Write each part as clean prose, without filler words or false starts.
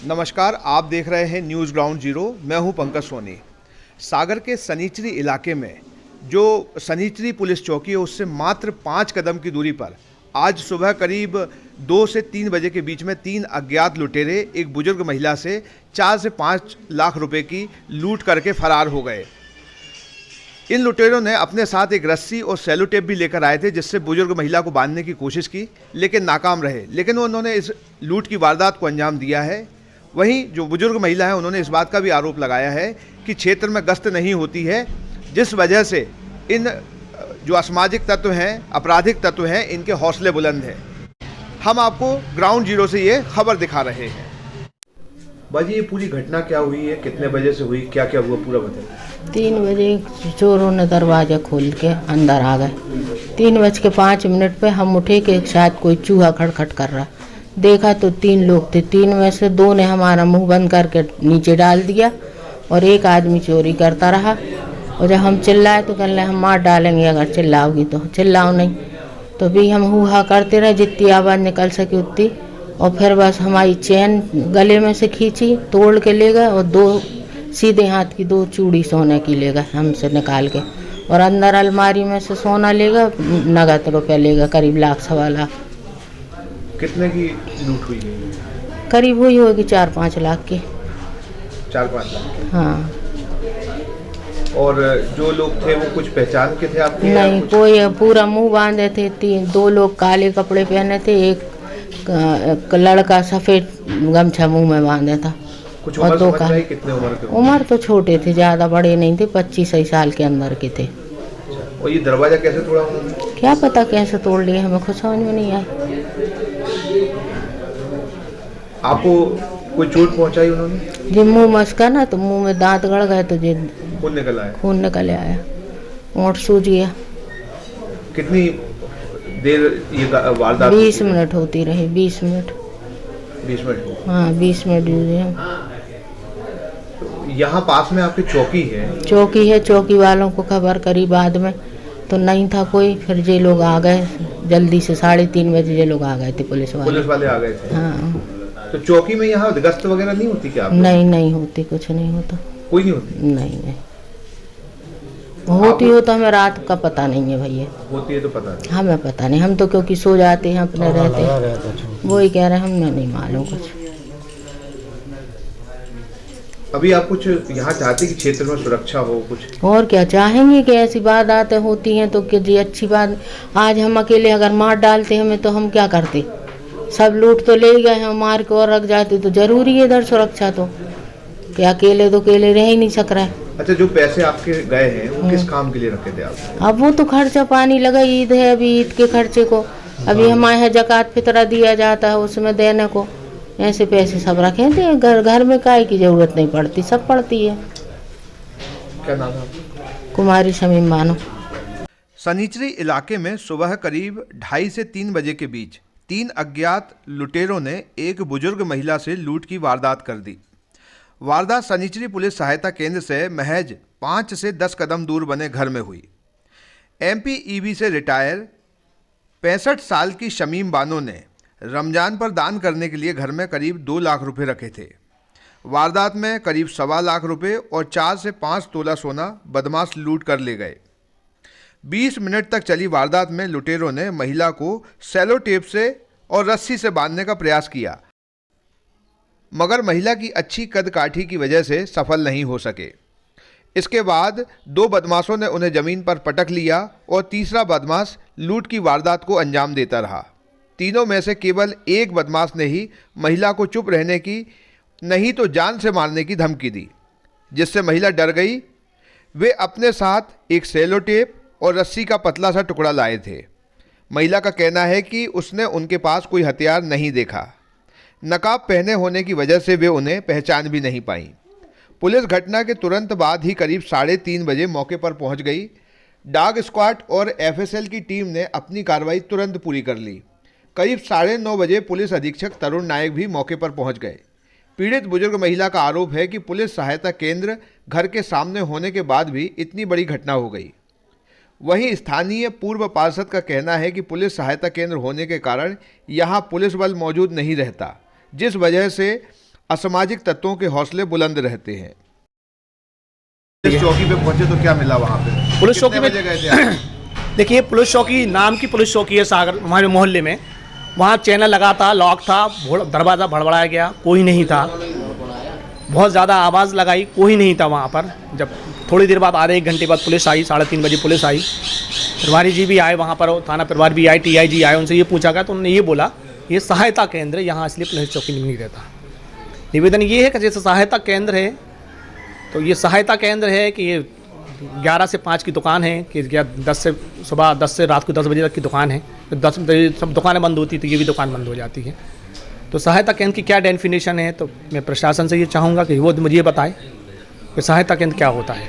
नमस्कार, आप देख रहे हैं न्यूज़ ग्राउंड जीरो। मैं हूं पंकज सोनी। सागर के सनीचरी इलाके में जो सनीचरी पुलिस चौकी है उससे मात्र 5 कदम की दूरी पर आज सुबह करीब 2 से 3 बजे के बीच में 3 अज्ञात लुटेरे एक बुजुर्ग महिला से 4 से 5 लाख रुपए की लूट करके फरार हो गए। इन लुटेरों ने अपने साथ एक रस्सी और सेलो टेप भी लेकर आए थे, जिससे बुजुर्ग महिला को बांधने की कोशिश की, लेकिन नाकाम रहे। लेकिन उन्होंने इस लूट की वारदात को अंजाम दिया है। वहीं जो बुजुर्ग महिला है उन्होंने इस बात का भी आरोप लगाया है कि क्षेत्र में गश्त नहीं होती है, जिस वजह से इन जो असामाजिक तत्व हैं, आपराधिक तत्व हैं, इनके हौसले बुलंद हैं। हम आपको ग्राउंड जीरो से ये खबर दिखा रहे हैं। बाजी, ये पूरी घटना क्या हुई है, कितने बजे से हुई, क्या क्या हुआ, पूरा बताइए। 3 बजे चोरों ने दरवाजा खोल के अंदर आ गए। 3:05 पे हम उठे कि शायद कोई चूहा खड़खड़ कर रहा। देखा तो 3 लोग थे। 3 में से 2 ने हमारा मुंह बंद करके नीचे डाल दिया और एक आदमी चोरी करता रहा। और जब हम चिल्लाए तो कहने हम मार डालेंगे अगर चिल्लाओगी तो। चिल्लाओ नहीं तो भी हम हुआ करते रहे, जितनी आवाज़ निकल सकी उतनी। और फिर बस हमारी चैन गले में से खींची, तोड़ के ले गए और 2 सीधे हाथ की 2 चूड़ी सोने की ले गए हमसे निकाल के। और अंदर अलमारी में से सोना ले गए, नगद रुपये ले गए, करीब लाख सवा लाख। कितने की लूट हुई है? करीब हुई होगी 4-5 लाख की। 4-5 लाख? हाँ। और जो लोग थे वो कुछ पहचान के थे आपके? नहीं, कोई पूरा मुंह बांधे थे। 2 लोग काले कपड़े पहने थे, एक लड़का सफ़ेद गमछा मुंह में बांधे था। कुछ और 2 का कितने उम्र के? उम्र तो छोटे थे, ज़्यादा बड़े नहीं थे, 25 साल के अंदर के थे। और ये दरवाजा कैसे तोड़ा उन्होंने? क्या पता कैसे तोड़ लिए, हमें कुछ समझ में नहीं आया। आपको कोई चोट पहुंचाई उन्होंने? जी मुंह मस्का ना, तो मुंह में दांत गड़ गए तो जी खून निकल आया? खून निकल आया, ओंठ सूज गया। कितनी देर ये वारदात? 20 मिनट होती रही। 20 मिनट। 20 मिनट? हाँ, 20 मिनट हुए। यहाँ पास में आपकी चौकी है? चौकी है। चौकी वालों को खबर करी बाद में तो नहीं था कोई। फिर ये लोग आ गए जल्दी से, 3:30 बजे ये लोग आ गए थे, पुलिस वाले आ गए थे। हाँ। तो चौकी में यहाँ गश्त वगैरह नहीं होती क्या? नहीं होती, कुछ नहीं होता। कोई नहीं होती? नहीं होती हो तो हमें रात का पता नहीं है भैया। होती है तो पता नहीं? हमें पता नहीं, हम तो क्योंकि सो जाते हैं अपने रहते। वही कह रहे हैं, हमें नहीं मालूम कुछ। अभी आप कुछ यहाँ चाहते कि क्षेत्र में सुरक्षा हो कुछ? और क्या चाहेंगे कि ऐसी बात होती हैं तो कि जी अच्छी बात। आज हम अकेले अगर मार डालते हमें तो हम क्या करते? सब लूट तो ले गए, हम मार के और रख जाते तो जरूरी है इधर सुरक्षा। तो कि अकेले रह ही नहीं सक रहा है। अच्छा, जो पैसे आपके गए हैं वो किस काम के लिए रखे थे आप? अब वो तो खर्चा पानी लगा, ईद है, अभी ईद के खर्चे को। अभी हमारे यहाँ ज़कात फितरा दिया जाता है, उसमें देने को ऐसे पैसे सब रखे थे। घर में काय की जरूरत नहीं पड़ती, सब पड़ती है। क्या नाम है आपका? कुमारी शमीम बानो। सनीचरी इलाके में सुबह करीब 2:30 से 3 बजे के बीच 3 अज्ञात लुटेरों ने एक बुजुर्ग महिला से लूट की वारदात कर दी। वारदात सनीचरी पुलिस सहायता केंद्र से महज 5 से 10 कदम दूर बने घर में हुई। MPEB से रिटायर 65 साल की शमीम बानो ने रमजान पर दान करने के लिए घर में करीब 2 लाख रुपए रखे थे। वारदात में करीब 1.25 लाख रुपए और 4 से 5 तोला सोना बदमाश लूट कर ले गए। 20 मिनट तक चली वारदात में लुटेरों ने महिला को सेलो टेप से और रस्सी से बांधने का प्रयास किया, मगर महिला की अच्छी कद काठी की वजह से सफल नहीं हो सके। इसके बाद 2 बदमाशों ने उन्हें ज़मीन पर पटक लिया और तीसरा बदमाश लूट की वारदात को अंजाम देता रहा। तीनों में से केवल एक बदमाश ने ही महिला को चुप रहने की, नहीं तो जान से मारने की धमकी दी, जिससे महिला डर गई। वे अपने साथ एक सेलो टेप और रस्सी का पतला सा टुकड़ा लाए थे। महिला का कहना है कि उसने उनके पास कोई हथियार नहीं देखा। नकाब पहने होने की वजह से वे उन्हें पहचान भी नहीं पाई। पुलिस घटना के तुरंत बाद ही करीब 3:30 बजे मौके पर पहुंच गई। डॉग स्क्वाड और FSL की टीम ने अपनी कार्रवाई तुरंत पूरी कर ली। करीब 9:30 बजे पुलिस अधीक्षक तरुण नायक भी मौके पर पहुंच गए। पीड़ित बुजुर्ग महिला का आरोप है कि पुलिस सहायता केंद्र घर के सामने होने के बाद भी इतनी बड़ी घटना हो गई। वहीं स्थानीय पूर्व पार्षद का कहना है कि पुलिस सहायता केंद्र होने के कारण यहां पुलिस बल मौजूद नहीं रहता, जिस वजह से असामाजिक तत्वों के हौसले बुलंद रहते हैं। इस चौकी पे पहुंचे तो क्या मिला वहाँ पे? पुलिस चौकी में कितने बजे गए थे आप? देखिए, पुलिस चौकी नाम की पुलिस चौकी है सागर हमारे मोहल्ले में। वहाँ चैनल लगा था, लॉक था, दरवाज़ा भड़बड़ाया गया, कोई नहीं था। बहुत ज़्यादा आवाज़ लगाई, कोई नहीं था वहाँ पर। जब थोड़ी देर बाद आधे 1 घंटे बाद पुलिस आई, 3:30 बजे पुलिस आई, प्रभारी जी भी आए वहाँ पर, थाना प्रभारी भी आए, TIG आए। उनसे ये पूछा गया तो उन्होंने ये बोला ये सहायता केंद्र है, यहाँ इसलिए पुलिस चौकी नहीं रहता। निवेदन ये है कि जैसे सहायता केंद्र है तो ये सहायता केंद्र है कि ये 11 से 5 की दुकान है कि 10 से रात को 10 बजे तक की दुकान है। 10 बजे सब दुकानें बंद होती तो ये भी दुकान बंद हो जाती है। तो सहायता केंद्र की क्या डेफिनेशन है, तो मैं प्रशासन से ये चाहूँगा कि वो मुझे बताए कि सहायता केंद्र क्या होता है।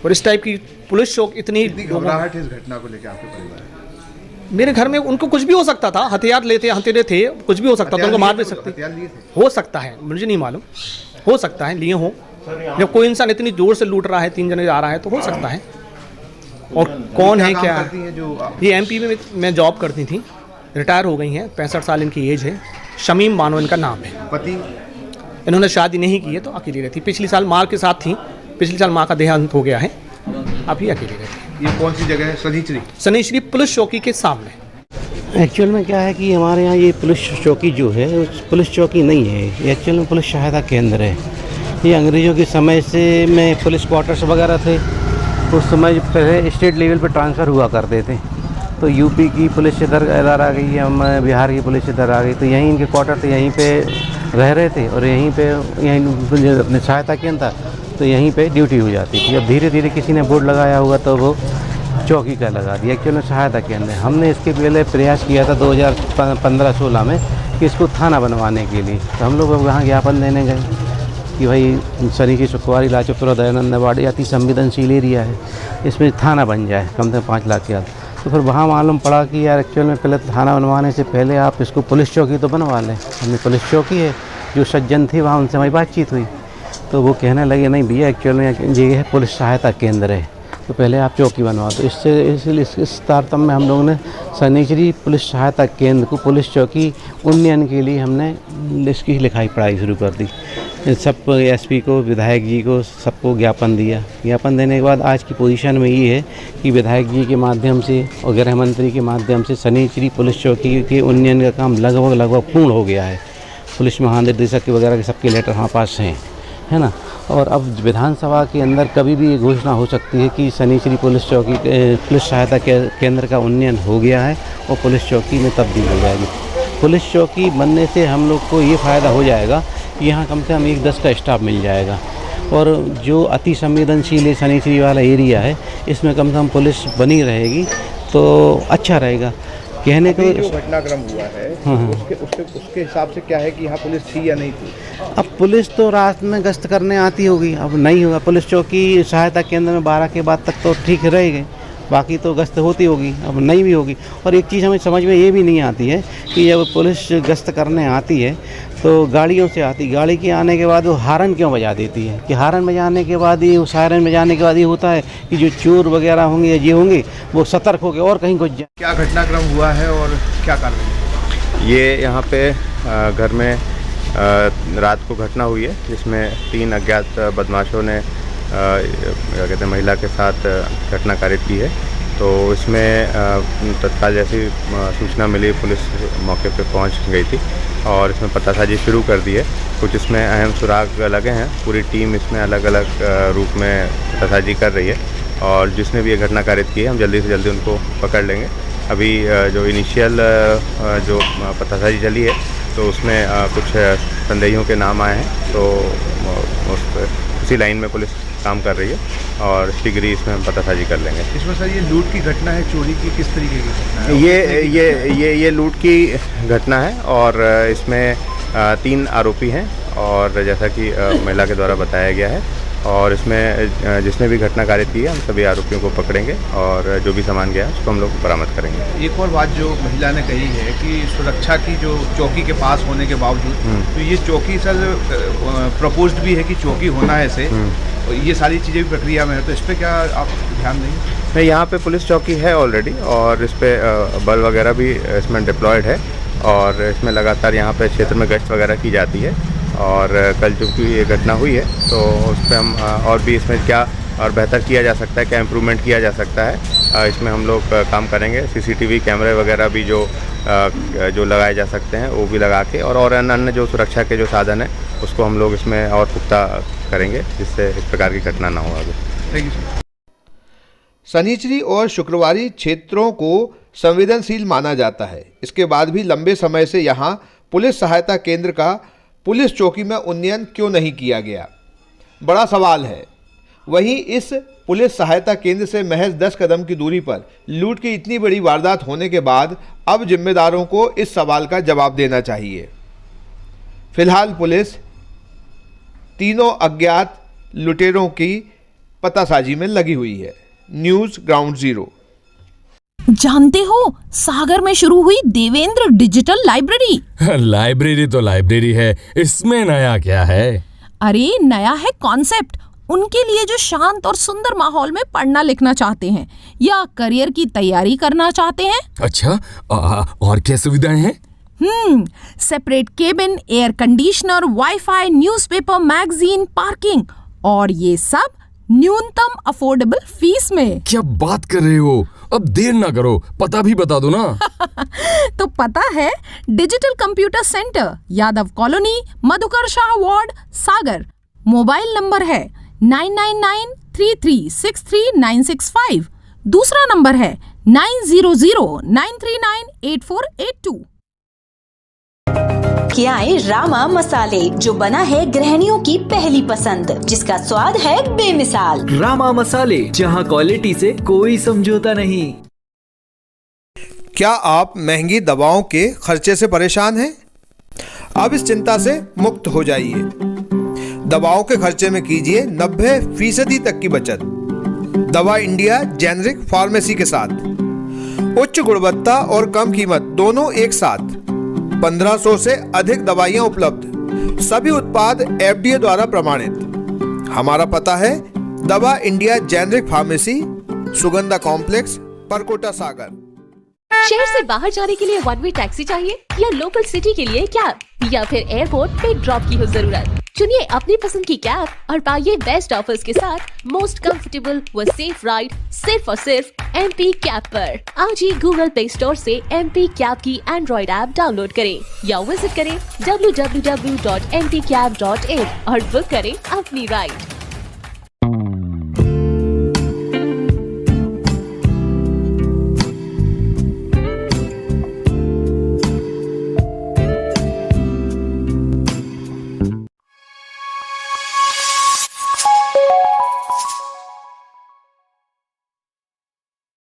और इस टाइप की पुलिस चौक इतनी घबराहट इस घटना को लेकर आपके परिवार? मेरे घर में उनको कुछ भी हो सकता था, हथियार थे, कुछ भी हो सकता था, उनको मार भी सकते, हथियार लिए थे? हो सकता है, मुझे नहीं मालूम, हो सकता है लिए हो। जब कोई इंसान इतनी जोर से लूट रहा है, 3 जने आ रहा है तो हो सकता है। और कौन है क्या है? ये MP में मैं जॉब करती थी, रिटायर हो गई हैं, 65 साल इनकी एज है। शमीम बानो इनका नाम है। पति? इन्होंने शादी नहीं की है तो अकेली रहती। पिछली साल माँ के साथ थी, पिछले साल माँ का देहांत हो गया है, अभी अकेली रहती। ये कौन सी जगह है? सनीचरी? सनीचरी पुलिस चौकी के सामने। एक्चुअल में क्या है कि हमारे यहाँ ये पुलिस चौकी जो है पुलिस चौकी नहीं है, ये एक्चुअल में पुलिस सहायता केंद्र है। ये अंग्रेज़ों के समय से में पुलिस क्वार्टर्स वगैरह थे, उस समय पहले स्टेट लेवल पर ट्रांसफ़र हुआ करते थे। तो यूपी की पुलिस इधर आ गई, हम बिहार की पुलिस इधर आ गई, तो यहीं इनके क्वार्टर थे, यहीं पे रह रहे थे और यहीं अपने सहायता केंद्र था तो यहीं पे ड्यूटी हो जाती थी। अब धीरे धीरे किसी ने बोर्ड लगाया होगा तो वो चौकी का लगा दिया। एक्चुअली सहायता केंद्र है। हमने इसके पहले प्रयास किया था 2015-16 में कि इसको थाना बनवाने के लिए, तो हम लोग वहाँ ज्ञापन देने गए कि भाई सरीकी सुखवारी लाजपतपुरा दयानंद वाड़ी अति संवेदनशील एरिया है, इसमें थाना बन जाए कम से कम 5 लाख के। तो फिर वहाँ मालूम पड़ा कि यार एक्चुअल में पहले थाना बनवाने से पहले आप इसको पुलिस चौकी तो बनवा लें। हमने पुलिस चौकी है, जो सज्जन थे वहाँ उनसे हमारी बातचीत हुई तो वो कहने लगे नहीं भैया एक्चुअल में ये है पुलिस सहायता केंद्र है, तो पहले आप चौकी बनवा दो। इस तारतम्य में हम लोगों ने सनीचरी पुलिस सहायता केंद्र को पुलिस चौकी उन्नयन के लिए हमने इसकी लिखाई पढ़ाई शुरू कर दी। सब SP को, विधायक जी को, सबको ज्ञापन दिया। ज्ञापन देने के बाद आज की पोजीशन में ये है कि विधायक जी के माध्यम से और गृह मंत्री के माध्यम से सनीचरी पुलिस चौकी के उन्नयन का काम लगभग पूर्ण हो गया है। पुलिस महानिदेशक के वगैरह के सबके लेटर हमारे पास हैं, है ना। और अब विधानसभा के अंदर कभी भी ये घोषणा हो सकती है कि सनीचरी पुलिस चौकी पुलिस सहायता केंद्र का उन्नयन हो गया है और पुलिस चौकी में तब्दील हो जाएगी। पुलिस चौकी बनने से हम लोग को ये फ़ायदा हो जाएगा कि यहाँ कम से कम 1-10 का स्टाफ मिल जाएगा और जो अति संवेदनशील सनीचरी वाला एरिया है इसमें कम से कम पुलिस बनी रहेगी तो अच्छा रहेगा। कहने को जो घटनाक्रम हुआ है उसके हिसाब से क्या है कि यहाँ पुलिस थी या नहीं थी? अब पुलिस तो रात में गश्त करने आती होगी, अब नहीं होगा। पुलिस चौकी सहायता केंद्र में 12 के बाद तक तो ठीक रहेगी, बाकी तो गश्त होती होगी, अब नहीं भी होगी। और एक चीज़ हमें समझ में ये भी नहीं आती है कि जब पुलिस गश्त करने आती है तो गाड़ियों से आती, गाड़ी के आने के बाद वो हारन क्यों बजा देती है कि हारन बजाने के बाद ही, उस हारन बजाने के बाद ये होता है कि जो चोर वगैरह होंगे या ये होंगे वो सतर्क हो गए और कहीं घुस जाए। क्या घटनाक्रम हुआ है और क्या कारण? ये यहाँ पे घर में रात को घटना हुई है जिसमें 3 अज्ञात बदमाशों ने क्या कहते हैं महिला के साथ घटना कारित की है। तो इसमें तत्काल जैसी सूचना मिली पुलिस मौके पे पहुंच गई थी और इसमें पतासाजी शुरू कर दी है। कुछ इसमें अहम सुराग लगे हैं, पूरी टीम इसमें अलग अलग रूप में पतासाजी कर रही है और जिसने भी ये घटना कारित की है हम जल्दी से जल्दी उनको पकड़ लेंगे। अभी जो इनिशियल जो पतासाजी चली है तो उसमें कुछ संदेहियों के नाम आए हैं, तो उसी लाइन में पुलिस काम कर रही है और शीघ्र ही इसमें हम पतासाजी कर लेंगे। इसमें सर ये लूट की घटना है, चोरी की किस तरीके की घटना है? ये लूट की घटना है और इसमें 3 आरोपी हैं और जैसा कि महिला के द्वारा बताया गया है और इसमें जिसने भी घटना कारित की है हम सभी आरोपियों को पकड़ेंगे और जो भी सामान गया है उसको हम लोग बरामद करेंगे। एक और बात जो महिला ने कही है कि सुरक्षा की जो चौकी के पास होने के बावजूद तो ये चौकी सर प्रपोज्ड भी है कि चौकी होना है इसे, ये सारी चीज़ें भी प्रक्रिया में है, तो इस पर क्या आप ध्यान देंगे? नहीं, यहाँ पे पुलिस चौकी है ऑलरेडी और इस पर बल वगैरह भी इसमें डिप्लॉयड है और इसमें लगातार यहाँ पे क्षेत्र में गश्त वगैरह की जाती है और कल जो ये घटना हुई है तो उस पर हम और भी इसमें क्या और बेहतर किया जा सकता है, क्या इम्प्रूवमेंट किया जा सकता है, इसमें हम लोग काम करेंगे। सीसीटीवी कैमरे वगैरह भी जो लगाए जा सकते हैं वो भी लगा के और अन्य जो सुरक्षा के जो साधन है उसको हम लोग इसमें और पुख्ता करेंगे, जिससे इस प्रकार की घटना ना हो आगे। Thank you sir. शनिचरी और शुक्रवारी क्षेत्रों को संवेदनशील माना जाता है। इसके बाद भी लंबे समय से यहाँ पुलिस सहायता केंद्र का पुलिस चौकी में उन्नयन क्यों नहीं किया गया, बड़ा सवाल है। वहीं इस पुलिस सहायता केंद्र से महज 10 कदम की दूरी पर लूट की इतनी बड़ी वारदात होने के बाद अब जिम्मेदारों को इस सवाल का जवाब देना चाहिए। फिलहाल पुलिस तीनों अज्ञात लुटेरों की पतासाजी में लगी हुई है। News ground zero. जानते हो सागर में शुरू हुई देवेंद्र डिजिटल लाइब्रेरी। लाइब्रेरी तो लाइब्रेरी है, इसमें नया क्या है? अरे नया है कॉन्सेप्ट उनके लिए जो शांत और सुंदर माहौल में पढ़ना लिखना चाहते हैं या करियर की तैयारी करना चाहते हैं। अच्छा, और क्या सुविधाएं हैं? Separate cabin, air conditioner, wifi, newspaper, magazine, parking और ये सब न्यूनतम अफोर्डेबल फीस में। क्या बात कर रहे हो? अब देर ना करो, पता भी बता दो ना। तो पता है digital computer centre, Yadav colony, Madhukar Shah ward, Sagar. Mobile number है 9993363965। दूसरा नंबर है 9009398482। खियाएं रामा मसाले, जो बना है गृहिणियों की पहली पसंद, जिसका स्वाद है बेमिसाल। रामा मसाले, जहां क्वालिटी से कोई समझौता नहीं। क्या आप महंगी दवाओं के खर्चे से परेशान हैं? अब इस चिंता से मुक्त हो जाइए। दवाओं के खर्चे में कीजिए 90% तक की बचत। दवा इंडिया जेनेरिक फार्मेसी के साथ उच्च गुणवत्ता और कम कीमत दोनों एक साथ। 1500 से अधिक दवाइयां उपलब्ध, सभी उत्पाद FDA द्वारा प्रमाणित। हमारा पता है Dawa India generic pharmacy, Sugandha complex, Parkota, Sagar. शहर से बाहर जाने के लिए वन वे टैक्सी चाहिए या लोकल सिटी के लिए कैब या फिर एयरपोर्ट पे ड्रॉप की हो जरूरत? चुनिए अपनी पसंद की कैब और पाइए बेस्ट ऑफर्स के साथ मोस्ट कंफर्टेबल व सेफ राइड सिर्फ और सिर्फ MP कैब पर। आज ही गूगल प्ले स्टोर से MP कैब की एंड्रॉइड ऐप डाउनलोड करें या विजिट करें www.mpcab.in और बुक करें अपनी राइड।